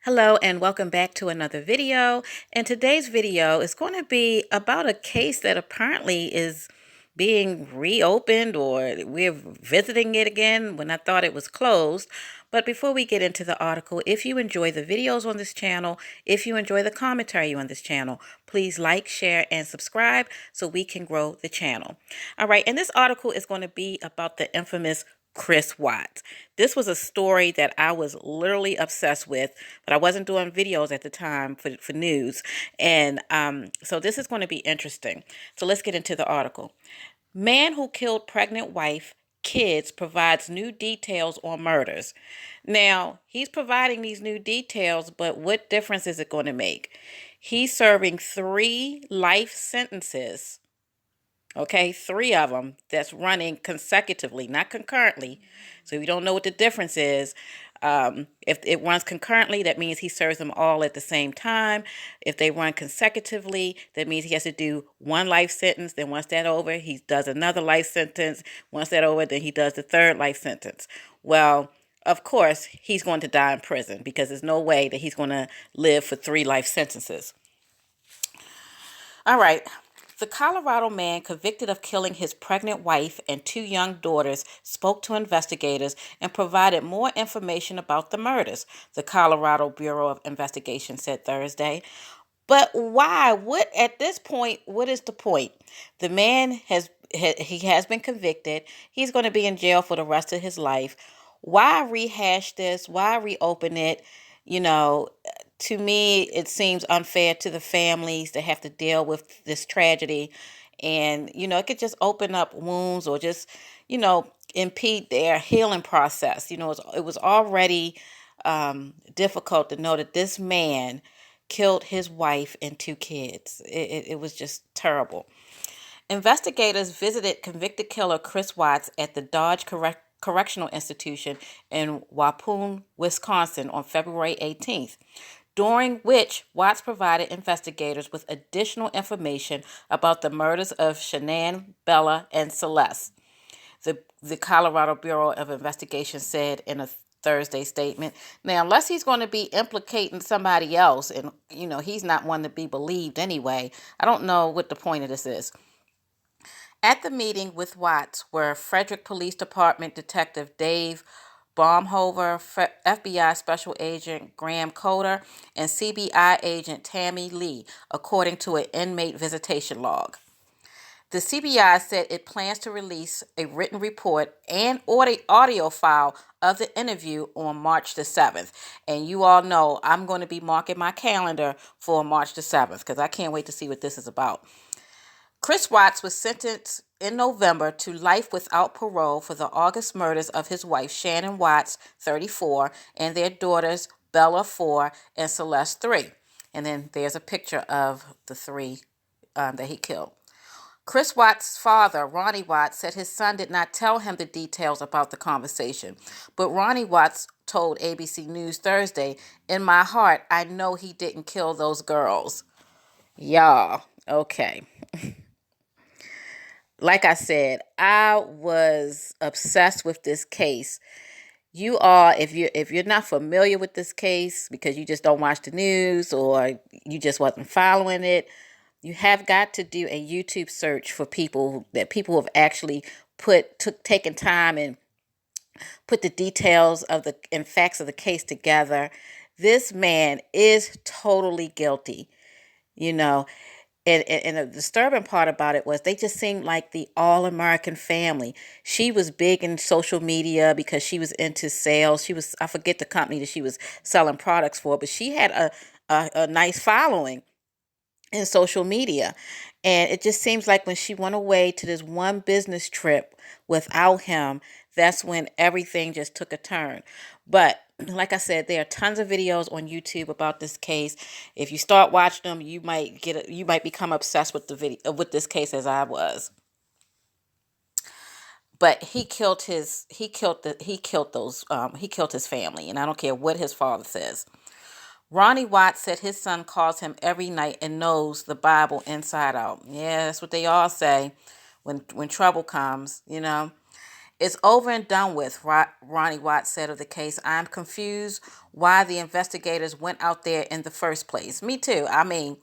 Hello and welcome back to another video. And today's video is going to be about a case that apparently is being reopened, or we're visiting it again when I thought it was closed. But before we get into the article, if you enjoy the videos on this channel, if you enjoy the commentary on this channel, please like, share, and subscribe so we can grow the channel. All right, and this article is going to be about the infamous Chris Watts. This was a story that I was literally obsessed with, but I wasn't doing videos at the time for news. And so this is going to be interesting. So let's get into the article. Man who killed pregnant wife, kids provides new details on murders. Now, he's providing these new details, but what difference is it going to make? He's serving 3 life sentences. Okay, 3 of them that's running consecutively, not concurrently. So we don't know what the difference is. If it runs concurrently, that means he serves them all at the same time. If they run consecutively, that means he has to do 1 life sentence. Then once that's over, he does another life sentence. Once that's over, then he does the 3rd life sentence. Well, of course, he's going to die in prison because there's no way that he's going to live for 3 life sentences. All right. The Colorado man convicted of killing his pregnant wife and 2 young daughters spoke to investigators and provided more information about the murders, the Colorado Bureau of Investigation said Thursday. But why? What at this point, what is the point? The man he has been convicted. He's going to be in jail for the rest of his life. Why rehash this? Why reopen it? You know, to me, it seems unfair to the families to have to deal with this tragedy. And, it could just open up wounds or just, impede their healing process. It was already difficult to know that this man killed his wife and 2 kids. It was just terrible. Investigators visited convicted killer Chris Watts at the Dodge Correctional Institution in Waupun, Wisconsin on February 18th, during which Watts provided investigators with additional information about the murders of Shanann, Bella, and Celeste. The Colorado Bureau of Investigation said in a Thursday statement. Now, unless he's going to be implicating somebody else, and he's not one to be believed anyway, I don't know what the point of this is. At the meeting with Watts were Frederick Police Department Detective Dave Baumhover, FBI Special Agent Graham Coder, and CBI Agent Tammy Lee, according to an inmate visitation log. The CBI said it plans to release a written report and audio file of the interview on March the 7th. And you all know I'm going to be marking my calendar for March the 7th because I can't wait to see what this is about. Chris Watts was sentenced in November to life without parole for the August murders of his wife, Shanann Watts, 34, and their daughters, Bella, 4, and Celeste, 3. And then there's a picture of the 3 that he killed. Chris Watts' father, Ronnie Watts, said his son did not tell him the details about the conversation. But Ronnie Watts told ABC News Thursday, "In my heart, I know he didn't kill those girls." Y'all, okay. Like I said, I was obsessed with this case. You are, if you're not familiar with this case because you just don't watch the news or you just wasn't following it, you have got to do a YouTube search for people have actually taken time and put the details of the and facts of the case together. This man is totally guilty, you know. And the disturbing part about it was they just seemed like the all-American family. She was big in social media because she was into sales. I forget the company that she was selling products for, but she had a nice following in social media. And it just seems like when she went away to this one business trip without him, that's when everything just took a turn. But like I said, there are tons of videos on YouTube about this case. If you start watching them, you might become obsessed with with this case as I was. But he killed his family, and I don't care what his father says. Ronnie Watts said his son calls him every night and knows the Bible inside out. Yeah, that's what they all say when trouble comes, It's over and done with, Ronnie Watts said of the case. I'm confused why the investigators went out there in the first place. Me too. I mean,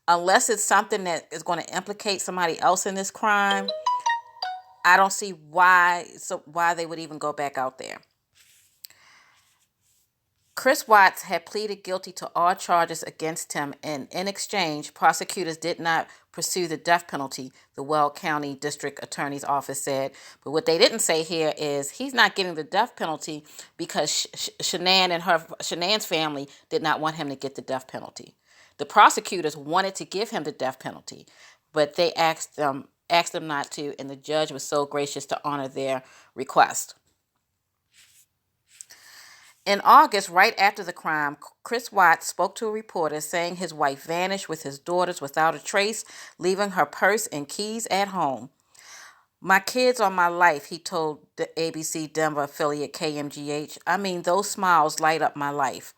unless it's something that is going to implicate somebody else in this crime, I don't see why they would even go back out there. Chris Watts had pleaded guilty to all charges against him, and in exchange, prosecutors did not pursue the death penalty, the Weld County District Attorney's Office said. But what they didn't say here is he's not getting the death penalty because Shanann's family did not want him to get the death penalty. The prosecutors wanted to give him the death penalty, but they asked them not to, and the judge was so gracious to honor their request. In August, right after the crime, Chris Watts spoke to a reporter saying his wife vanished with his daughters without a trace, leaving her purse and keys at home. My kids are my life, he told the ABC Denver affiliate KMGH. I mean, those smiles light up my life.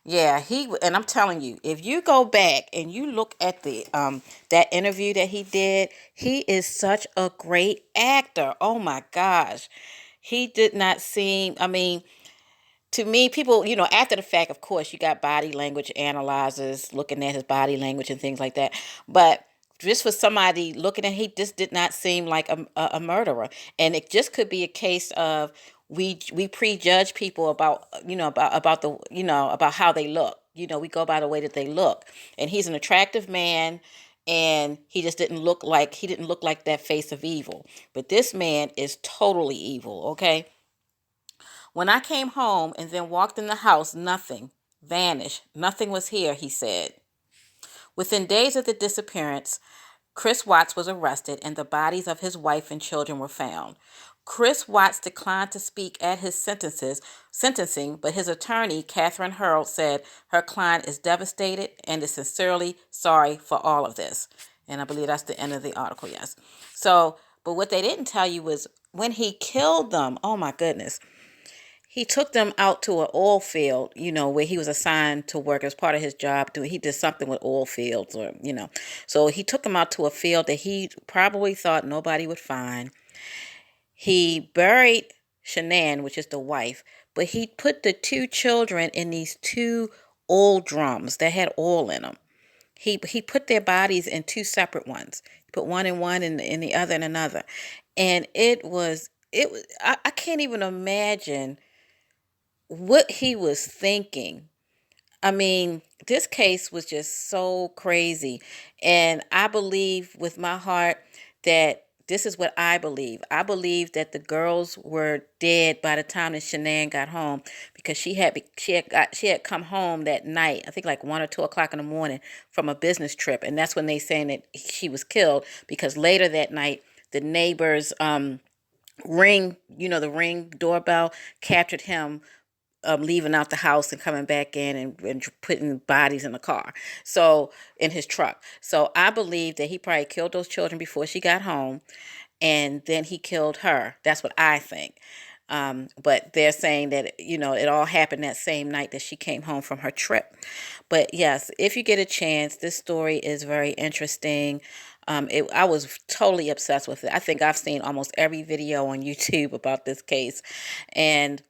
Yeah, and I'm telling you, if you go back and you look at the that interview that he did, he is such a great actor. Oh my gosh. He did not seem, I mean, to me, people, after the fact, of course, you got body language analyzers looking at his body language and things like that. But just for somebody looking at, he just did not seem like a murderer. And it just could be a case of we prejudge people about, about the, about how they look. We go by the way that they look. And he's an attractive man, and he didn't look like that face of evil. But this man is totally evil, okay? When I came home and then walked in the house, nothing vanished. Nothing was here, he said. Within days of the disappearance, Chris Watts was arrested and the bodies of his wife and children were found. Chris Watts declined to speak at his sentencing, but his attorney, Catherine Hurd, said her client is devastated and is sincerely sorry for all of this. And I believe that's the end of the article, yes. So, but what they didn't tell you was when he killed them, oh my goodness, he took them out to an oil field, where he was assigned to work as part of his job. He did something with oil fields So he took them out to a field that he probably thought nobody would find. He buried Shanann, which is the wife, but he put the two children in these two oil drums that had oil in them. He put their bodies in two separate ones. He put one in one and in the other in another. And I can't even imagine what he was thinking. I mean, this case was just so crazy. And I believe with my heart that this is what I believe. I believe that the girls were dead by the time that Shanann got home, because she had come home that night, I think like 1 or 2 o'clock in the morning, from a business trip. And that's when they saying that she was killed, because later that night, the neighbor's ring, the ring doorbell captured him leaving out the house and coming back in and putting bodies in the car. So in his truck. So I believe that he probably killed those children before she got home, and then he killed her. That's what I think. But they're saying that, it all happened that same night that she came home from her trip. But yes, if you get a chance, this story is very interesting. I was totally obsessed with it. I think I've seen almost every video on YouTube about this case. And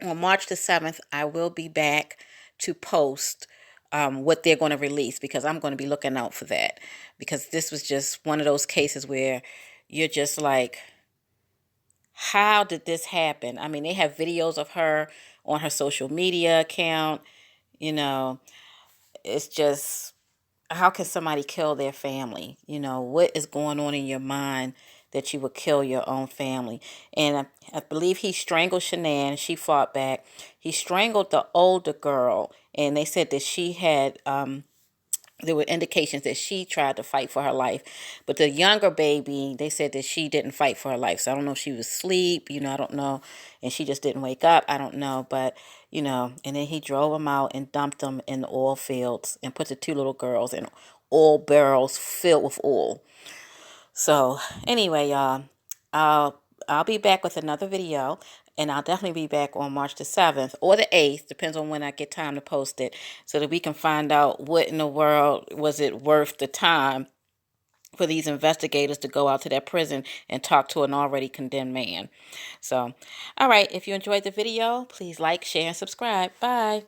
on March the 7th, I will be back to post what they're going to release, because I'm going to be looking out for that, because this was just one of those cases where you're just like, how did this happen? I mean, they have videos of her on her social media account. It's just, how can somebody kill their family? What is going on in your mind that you would kill your own family? And I believe he strangled Shanann. She fought back. He strangled the older girl, and they said that she had, there were indications that she tried to fight for her life. But the younger baby, they said that she didn't fight for her life. So I don't know if she was asleep, I don't know. And she just didn't wake up. I don't know. But, and then he drove them out and dumped them in the oil fields and put the two little girls in oil barrels filled with oil. So anyway, y'all, I'll be back with another video, and I'll definitely be back on March the 7th or the 8th, depends on when I get time to post it, so that we can find out what in the world was it worth the time for these investigators to go out to that prison and talk to an already condemned man. So, all right, if you enjoyed the video, please like, share, and subscribe. Bye.